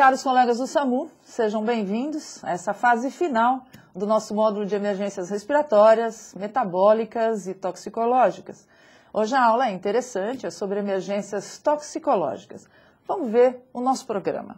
Caros colegas do SAMU, sejam bem-vindos a essa fase final do nosso módulo de emergências respiratórias, metabólicas e toxicológicas. Hoje a aula é interessante, é sobre emergências toxicológicas. Vamos ver o nosso programa.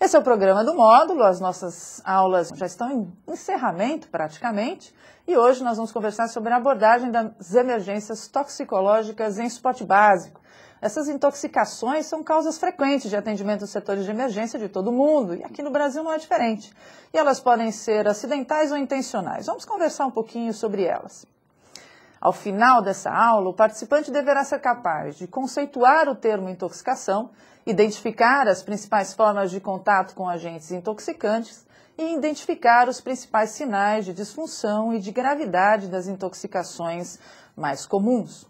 Esse é o programa do módulo, as nossas aulas já estão em encerramento praticamente, e hoje nós vamos conversar sobre a abordagem das emergências toxicológicas em suporte básico. Essas intoxicações são causas frequentes de atendimento nos setores de emergência de todo o mundo, e aqui no Brasil não é diferente. E elas podem ser acidentais ou intencionais. Vamos conversar um pouquinho sobre elas. Ao final dessa aula, o participante deverá ser capaz de conceituar o termo intoxicação, identificar as principais formas de contato com agentes intoxicantes e identificar os principais sinais de disfunção e de gravidade das intoxicações mais comuns.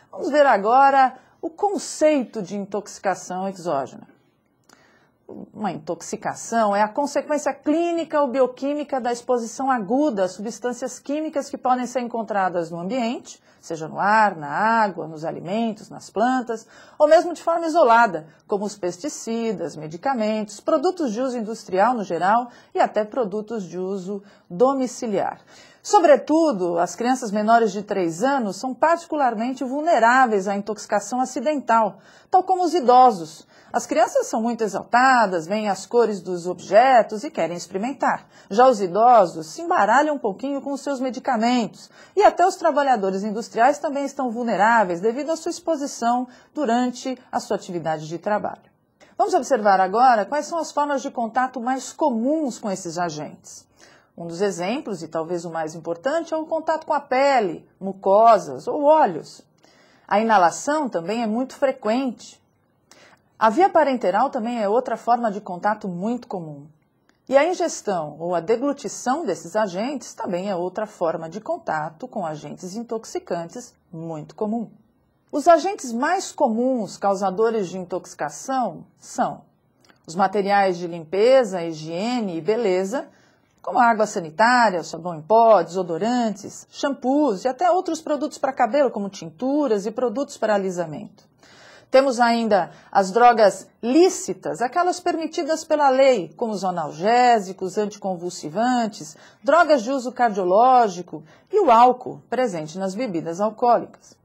Vamos ver agora o conceito de intoxicação exógena. Uma intoxicação é a consequência clínica ou bioquímica da exposição aguda a substâncias químicas que podem ser encontradas no ambiente, seja no ar, na água, nos alimentos, nas plantas, ou mesmo de forma isolada, como os pesticidas, medicamentos, produtos de uso industrial no geral e até produtos de uso domiciliar. Sobretudo, as crianças menores de 3 anos são particularmente vulneráveis à intoxicação acidental, tal como os idosos. As crianças são muito exaltadas, veem as cores dos objetos e querem experimentar. Já os idosos se embaralham um pouquinho com os seus medicamentos. E até os trabalhadores industriais também estão vulneráveis devido à sua exposição durante a sua atividade de trabalho. Vamos observar agora quais são as formas de contato mais comuns com esses agentes. Um dos exemplos, e talvez o mais importante, é o contato com a pele, mucosas ou olhos. A inalação também é muito frequente. A via parenteral também é outra forma de contato muito comum. E a ingestão ou a deglutição desses agentes também é outra forma de contato com agentes intoxicantes muito comum. Os agentes mais comuns causadores de intoxicação são os materiais de limpeza, higiene e beleza, como a água sanitária, sabão em pó, desodorantes, shampoos e até outros produtos para cabelo, como tinturas e produtos para alisamento. Temos ainda as drogas lícitas, aquelas permitidas pela lei, como os analgésicos, anticonvulsivantes, drogas de uso cardiológico e o álcool presente nas bebidas alcoólicas.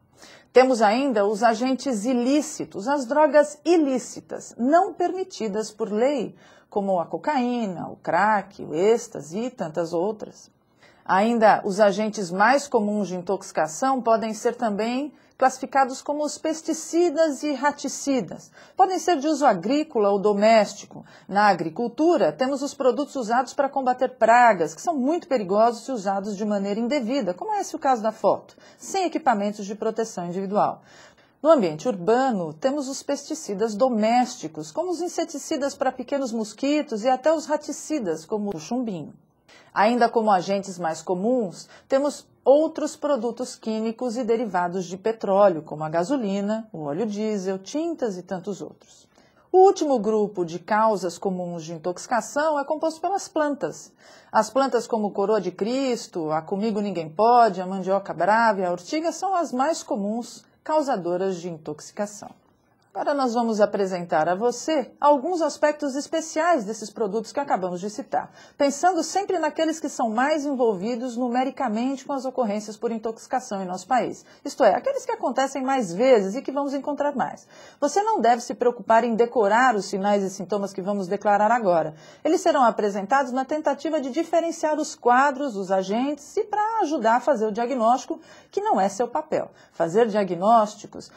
Temos ainda os agentes ilícitos, as drogas ilícitas, não permitidas por lei, como a cocaína, o crack, o êxtase e tantas outras. Ainda os agentes mais comuns de intoxicação podem ser também classificados como os pesticidas e raticidas. Podem ser de uso agrícola ou doméstico. Na agricultura, temos os produtos usados para combater pragas, que são muito perigosos e usados de maneira indevida, como é esse o caso da foto, sem equipamentos de proteção individual. No ambiente urbano, temos os pesticidas domésticos, como os inseticidas para pequenos mosquitos e até os raticidas, como o chumbinho. Ainda como agentes mais comuns, temos outros produtos químicos e derivados de petróleo, como a gasolina, o óleo diesel, tintas e tantos outros. O último grupo de causas comuns de intoxicação é composto pelas plantas. As plantas como o coroa de Cristo, a comigo ninguém pode, a mandioca brava e a ortiga são as mais comuns causadoras de intoxicação. Agora nós vamos apresentar a você alguns aspectos especiais desses produtos que acabamos de citar, pensando sempre naqueles que são mais envolvidos numericamente com as ocorrências por intoxicação em nosso país. Isto é, aqueles que acontecem mais vezes e que vamos encontrar mais. Você não deve se preocupar em decorar os sinais e sintomas que vamos declarar agora. Eles serão apresentados na tentativa de diferenciar os quadros, os agentes e para ajudar a fazer o diagnóstico, que não é seu papel. Fazer diagnósticos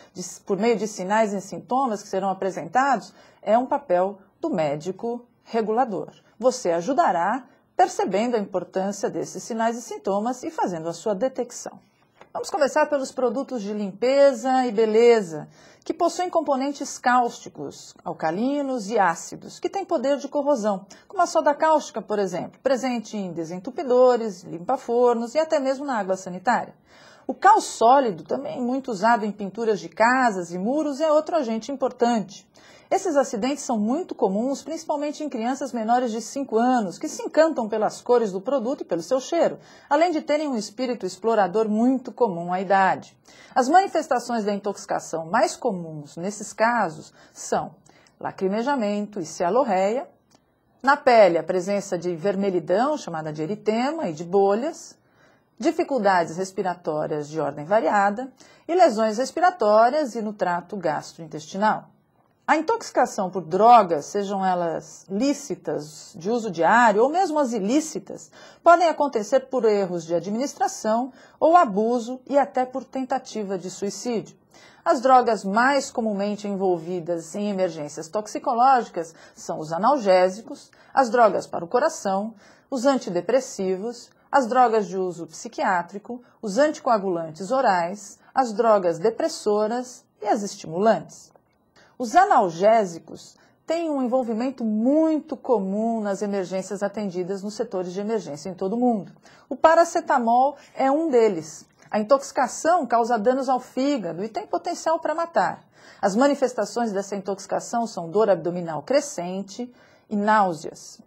por meio de sinais e sintomas que serão apresentados é um papel do médico regulador. Você ajudará percebendo a importância desses sinais e sintomas e fazendo a sua detecção. Vamos começar pelos produtos de limpeza e beleza, que possuem componentes cáusticos, alcalinos e ácidos, que têm poder de corrosão, como a soda cáustica, por exemplo, presente em desentupidores, limpa-fornos e até mesmo na água sanitária. O cal sólido, também muito usado em pinturas de casas e muros, é outro agente importante. Esses acidentes são muito comuns, principalmente em crianças menores de 5 anos, que se encantam pelas cores do produto e pelo seu cheiro, além de terem um espírito explorador muito comum à idade. As manifestações da intoxicação mais comuns nesses casos são lacrimejamento e cialorreia. Na pele, a presença de vermelhidão, chamada de eritema, e de bolhas, dificuldades respiratórias de ordem variada e lesões respiratórias e no trato gastrointestinal. A intoxicação por drogas, sejam elas lícitas, de uso diário, ou mesmo as ilícitas, podem acontecer por erros de administração ou abuso e até por tentativa de suicídio. As drogas mais comumente envolvidas em emergências toxicológicas são os analgésicos, as drogas para o coração, os antidepressivos, as drogas de uso psiquiátrico, os anticoagulantes orais, as drogas depressoras e as estimulantes. Os analgésicos têm um envolvimento muito comum nas emergências atendidas nos setores de emergência em todo o mundo. O paracetamol é um deles. A intoxicação causa danos ao fígado e tem potencial para matar. As manifestações dessa intoxicação são dor abdominal crescente e náuseas.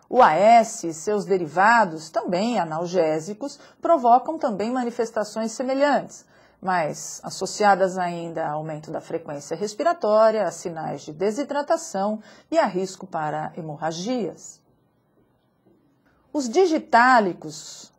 O AS e seus derivados, também analgésicos, provocam também manifestações semelhantes, mas associadas ainda a aumento da frequência respiratória, a sinais de desidratação e a risco para hemorragias. Os digitálicos,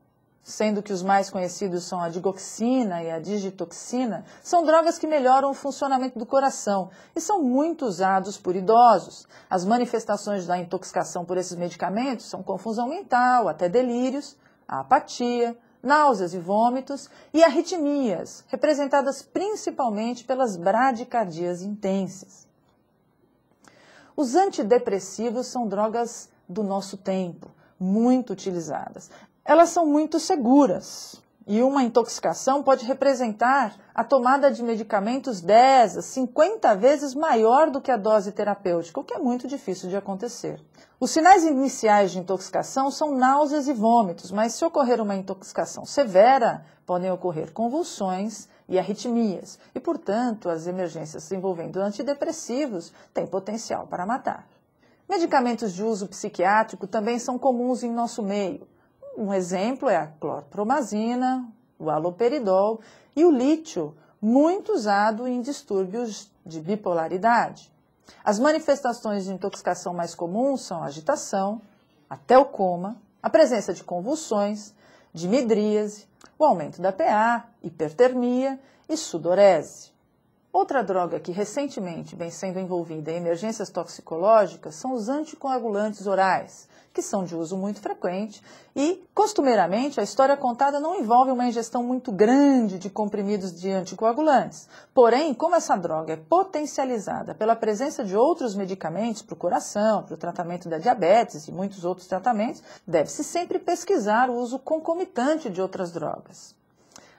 sendo que os mais conhecidos são a digoxina e a digitoxina, são drogas que melhoram o funcionamento do coração e são muito usados por idosos. As manifestações da intoxicação por esses medicamentos são confusão mental, até delírios, a apatia, náuseas e vômitos e arritmias, representadas principalmente pelas bradicardias intensas. Os antidepressivos são drogas do nosso tempo, muito utilizadas. Elas são muito seguras e uma intoxicação pode representar a tomada de medicamentos 10 a 50 vezes maior do que a dose terapêutica, o que é muito difícil de acontecer. Os sinais iniciais de intoxicação são náuseas e vômitos, mas se ocorrer uma intoxicação severa, podem ocorrer convulsões e arritmias e, portanto, as emergências envolvendo antidepressivos têm potencial para matar. Medicamentos de uso psiquiátrico também são comuns em nosso meio. Um exemplo é a clorpromazina, o haloperidol e o lítio, muito usado em distúrbios de bipolaridade. As manifestações de intoxicação mais comuns são a agitação, até o coma, a presença de convulsões, de midríase, o aumento da PA, hipertermia e sudorese. Outra droga que recentemente vem sendo envolvida em emergências toxicológicas são os anticoagulantes orais, que são de uso muito frequente e, costumeiramente, a história contada não envolve uma ingestão muito grande de comprimidos de anticoagulantes. Porém, como essa droga é potencializada pela presença de outros medicamentos para o coração, para o tratamento da diabetes e muitos outros tratamentos, deve-se sempre pesquisar o uso concomitante de outras drogas.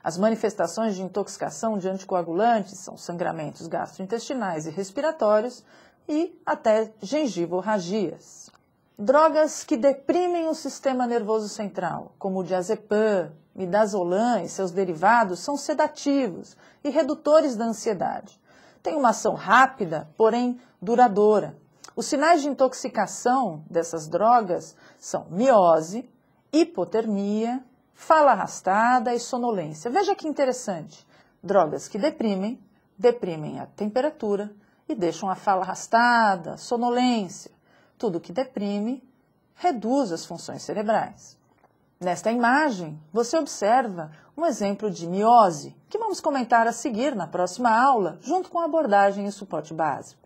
As manifestações de intoxicação de anticoagulantes são sangramentos gastrointestinais e respiratórios e até gengivorragias. Drogas que deprimem o sistema nervoso central, como o diazepam, midazolam e seus derivados, são sedativos e redutores da ansiedade. Têm uma ação rápida, porém duradoura. Os sinais de intoxicação dessas drogas são miose, hipotermia, fala arrastada e sonolência. Veja que interessante. Drogas que deprimem a temperatura e deixam a fala arrastada, sonolência. Tudo que deprime reduz as funções cerebrais. Nesta imagem, você observa um exemplo de miose, que vamos comentar a seguir na próxima aula, junto com a abordagem e suporte básico.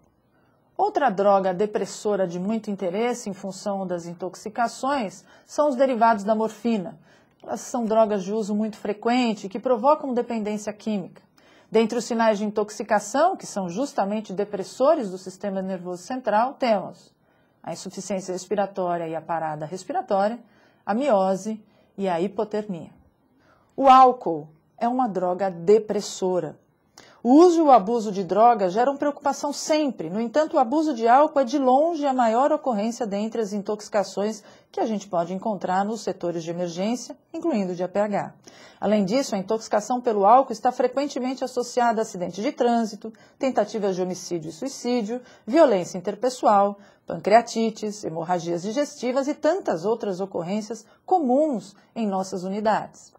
Outra droga depressora de muito interesse em função das intoxicações são os derivados da morfina. Elas são drogas de uso muito frequente que provocam dependência química. Dentre os sinais de intoxicação, que são justamente depressores do sistema nervoso central, temos a insuficiência respiratória e a parada respiratória, a miose e a hipotermia. O álcool é uma droga depressora. O uso e o abuso de drogas geram preocupação sempre. No entanto, o abuso de álcool é de longe a maior ocorrência dentre as intoxicações que a gente pode encontrar nos setores de emergência, incluindo o de APH. Além disso, a intoxicação pelo álcool está frequentemente associada a acidentes de trânsito, tentativas de homicídio e suicídio, violência interpessoal, pancreatites, hemorragias digestivas e tantas outras ocorrências comuns em nossas unidades.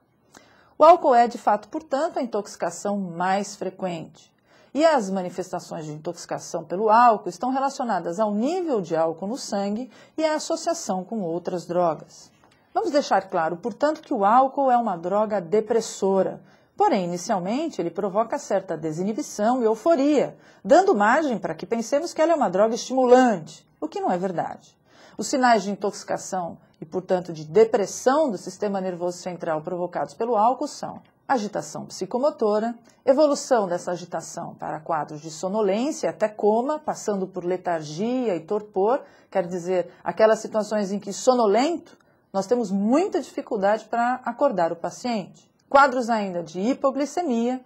O álcool é, de fato, portanto, a intoxicação mais frequente. E as manifestações de intoxicação pelo álcool estão relacionadas ao nível de álcool no sangue e à associação com outras drogas. Vamos deixar claro, portanto, que o álcool é uma droga depressora. Porém, inicialmente, ele provoca certa desinibição e euforia, dando margem para que pensemos que ela é uma droga estimulante, o que não é verdade. Os sinais de intoxicação e, portanto, de depressão do sistema nervoso central provocados pelo álcool são agitação psicomotora, evolução dessa agitação para quadros de sonolência até coma, passando por letargia e torpor, quer dizer, aquelas situações em que sonolento nós temos muita dificuldade para acordar o paciente. Quadros ainda de hipoglicemia,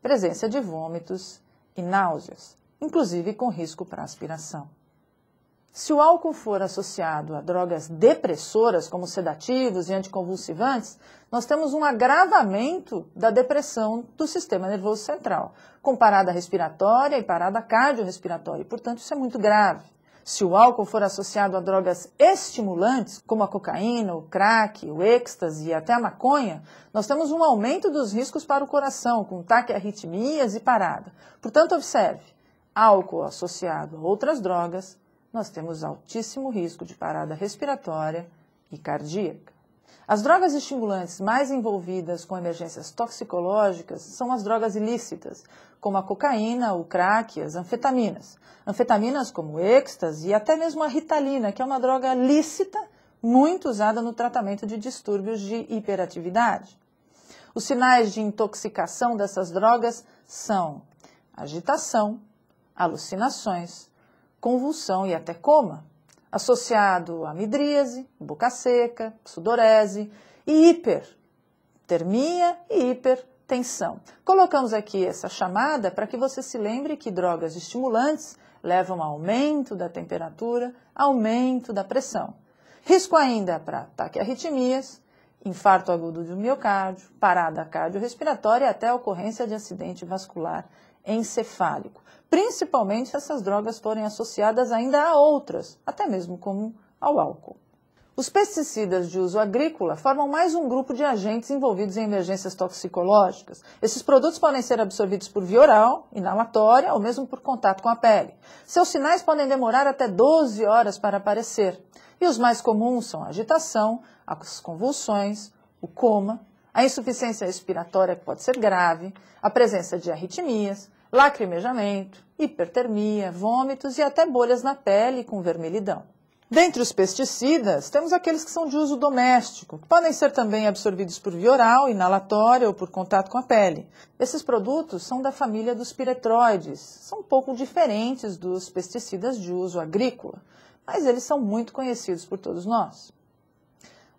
presença de vômitos e náuseas, inclusive com risco para aspiração. Se o álcool for associado a drogas depressoras, como sedativos e anticonvulsivantes, nós temos um agravamento da depressão do sistema nervoso central, com parada respiratória e parada cardiorrespiratória, e, portanto, isso é muito grave. Se o álcool for associado a drogas estimulantes, como a cocaína, o crack, o êxtase e até a maconha, nós temos um aumento dos riscos para o coração, com taquiarritmias e parada. Portanto, observe, álcool associado a outras drogas, nós temos altíssimo risco de parada respiratória e cardíaca. As drogas estimulantes mais envolvidas com emergências toxicológicas são as drogas ilícitas, como a cocaína, o crack e as anfetaminas. Anfetaminas como o êxtase e até mesmo a ritalina, que é uma droga lícita, muito usada no tratamento de distúrbios de hiperatividade. Os sinais de intoxicação dessas drogas são agitação, alucinações, convulsão e até coma, associado a midríase, boca seca, sudorese e hipertermia e hipertensão. Colocamos aqui essa chamada para que você se lembre que drogas estimulantes levam a aumento da temperatura, aumento da pressão. Risco ainda para taquiarritmias, infarto agudo do miocárdio, parada cardiorrespiratória e até a ocorrência de acidente vascular encefálico, principalmente se essas drogas forem associadas ainda a outras, até mesmo como ao álcool. Os pesticidas de uso agrícola formam mais um grupo de agentes envolvidos em emergências toxicológicas. Esses produtos podem ser absorvidos por via oral, inalatória ou mesmo por contato com a pele. Seus sinais podem demorar até 12 horas para aparecer. E os mais comuns são a agitação, as convulsões, o coma, a insuficiência respiratória, que pode ser grave, a presença de arritmias, lacrimejamento, hipertermia, vômitos e até bolhas na pele com vermelhidão. Dentre os pesticidas, temos aqueles que são de uso doméstico, que podem ser também absorvidos por via oral, inalatória ou por contato com a pele. Esses produtos são da família dos piretroides, são um pouco diferentes dos pesticidas de uso agrícola, mas eles são muito conhecidos por todos nós.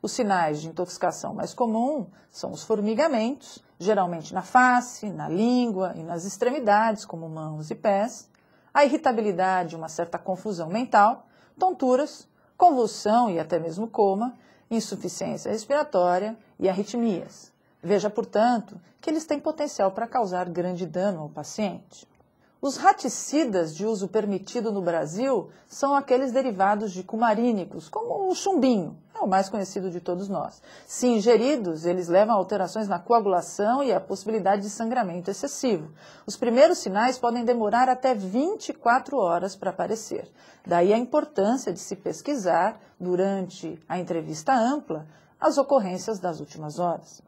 Os sinais de intoxicação mais comum são os formigamentos, geralmente na face, na língua e nas extremidades, como mãos e pés, a irritabilidade e uma certa confusão mental, tonturas, convulsão e até mesmo coma, insuficiência respiratória e arritmias. Veja, portanto, que eles têm potencial para causar grande dano ao paciente. Os raticidas de uso permitido no Brasil são aqueles derivados de cumarínicos, como o chumbinho, é o mais conhecido de todos nós. Se ingeridos, eles levam a alterações na coagulação e a possibilidade de sangramento excessivo. Os primeiros sinais podem demorar até 24 horas para aparecer. Daí a importância de se pesquisar, durante a entrevista ampla, as ocorrências das últimas horas.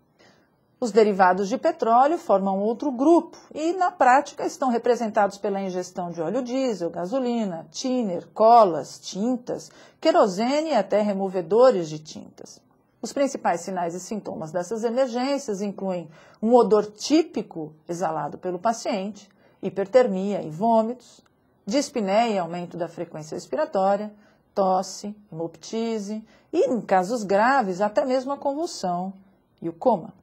Os derivados de petróleo formam outro grupo e, na prática, estão representados pela ingestão de óleo diesel, gasolina, thinner, colas, tintas, querosene e até removedores de tintas. Os principais sinais e sintomas dessas emergências incluem um odor típico exalado pelo paciente, hipertermia e vômitos, dispneia e aumento da frequência respiratória, tosse, hemoptise e, em casos graves, até mesmo a convulsão e o coma.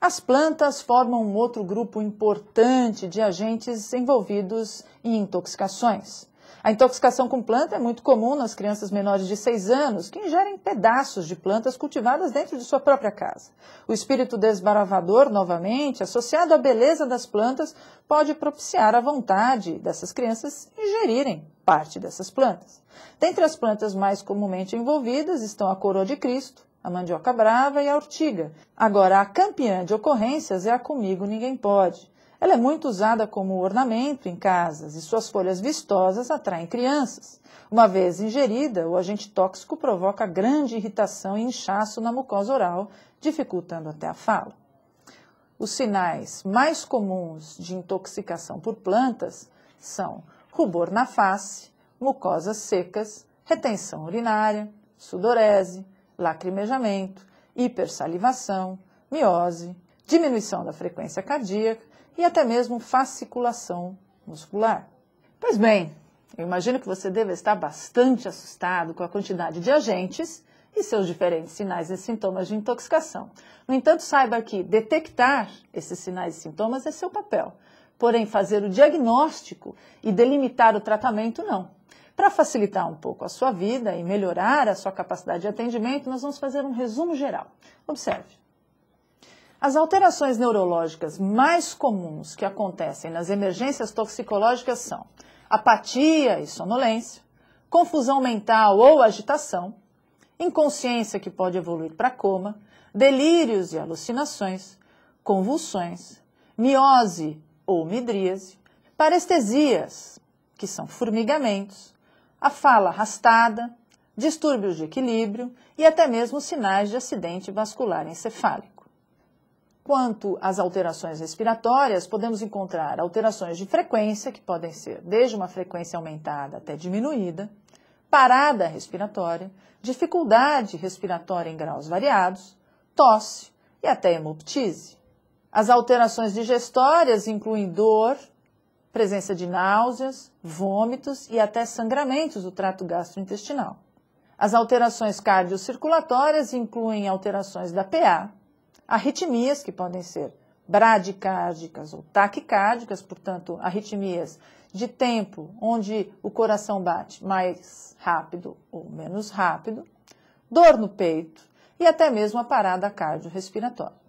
As plantas formam um outro grupo importante de agentes envolvidos em intoxicações. A intoxicação com planta é muito comum nas crianças menores de 6 anos, que ingerem pedaços de plantas cultivadas dentro de sua própria casa. O espírito desbravador, novamente, associado à beleza das plantas, pode propiciar a vontade dessas crianças ingerirem parte dessas plantas. Dentre as plantas mais comumente envolvidas estão a coroa de Cristo, a mandioca brava e a ortiga. Agora, a campeã de ocorrências é a comigo ninguém pode. Ela é muito usada como ornamento em casas e suas folhas vistosas atraem crianças. Uma vez ingerida, o agente tóxico provoca grande irritação e inchaço na mucosa oral, dificultando até a fala. Os sinais mais comuns de intoxicação por plantas são rubor na face, mucosas secas, retenção urinária, sudorese, lacrimejamento, hipersalivação, miose, diminuição da frequência cardíaca e até mesmo fasciculação muscular. Pois bem, eu imagino que você deve estar bastante assustado com a quantidade de agentes e seus diferentes sinais e sintomas de intoxicação. No entanto, saiba que detectar esses sinais e sintomas é seu papel, porém fazer o diagnóstico e delimitar o tratamento não. Para facilitar um pouco a sua vida e melhorar a sua capacidade de atendimento, nós vamos fazer um resumo geral. Observe. As alterações neurológicas mais comuns que acontecem nas emergências toxicológicas são apatia e sonolência, confusão mental ou agitação, inconsciência que pode evoluir para coma, delírios e alucinações, convulsões, miose ou midríase, parestesias, que são formigamentos, a fala arrastada, distúrbios de equilíbrio e até mesmo sinais de acidente vascular encefálico. Quanto às alterações respiratórias, podemos encontrar alterações de frequência, que podem ser desde uma frequência aumentada até diminuída, parada respiratória, dificuldade respiratória em graus variados, tosse e até hemoptise. As alterações digestórias incluem dor, presença de náuseas, vômitos e até sangramentos do trato gastrointestinal. As alterações cardiocirculatórias incluem alterações da PA, arritmias, que podem ser bradicárdicas ou taquicárdicas, portanto, arritmias de tempo onde o coração bate mais rápido ou menos rápido, dor no peito e até mesmo a parada cardiorrespiratória.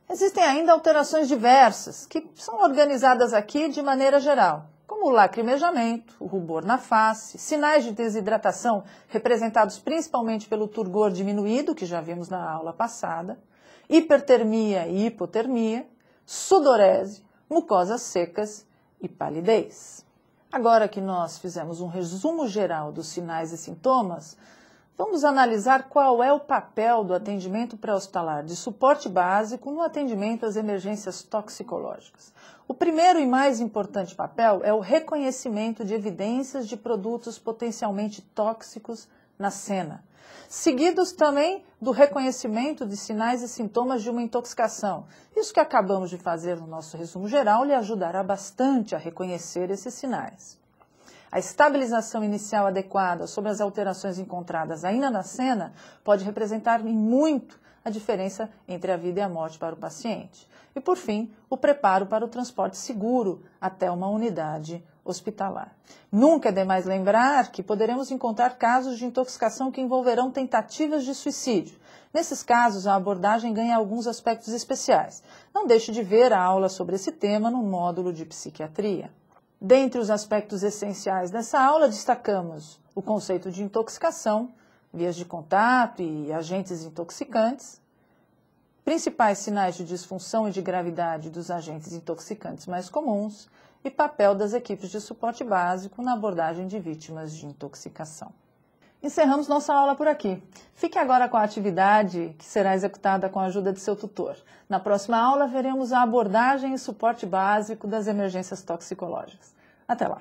Existem ainda alterações diversas, que são organizadas aqui de maneira geral, como o lacrimejamento, o rubor na face, sinais de desidratação representados principalmente pelo turgor diminuído, que já vimos na aula passada, hipertermia e hipotermia, sudorese, mucosas secas e palidez. Agora que nós fizemos um resumo geral dos sinais e sintomas, vamos analisar qual é o papel do atendimento pré-hospitalar de suporte básico no atendimento às emergências toxicológicas. O primeiro e mais importante papel é o reconhecimento de evidências de produtos potencialmente tóxicos na cena, seguidos também do reconhecimento de sinais e sintomas de uma intoxicação. Isso que acabamos de fazer no nosso resumo geral lhe ajudará bastante a reconhecer esses sinais. A estabilização inicial adequada sobre as alterações encontradas ainda na cena pode representar muito a diferença entre a vida e a morte para o paciente. E, por fim, o preparo para o transporte seguro até uma unidade hospitalar. Nunca é demais lembrar que poderemos encontrar casos de intoxicação que envolverão tentativas de suicídio. Nesses casos, a abordagem ganha alguns aspectos especiais. Não deixe de ver a aula sobre esse tema no módulo de psiquiatria. Dentre os aspectos essenciais dessa aula, destacamos o conceito de intoxicação, vias de contato e agentes intoxicantes, principais sinais de disfunção e de gravidade dos agentes intoxicantes mais comuns e papel das equipes de suporte básico na abordagem de vítimas de intoxicação. Encerramos nossa aula por aqui. Fique agora com a atividade que será executada com a ajuda de seu tutor. Na próxima aula, veremos a abordagem e suporte básico das emergências toxicológicas. Até lá!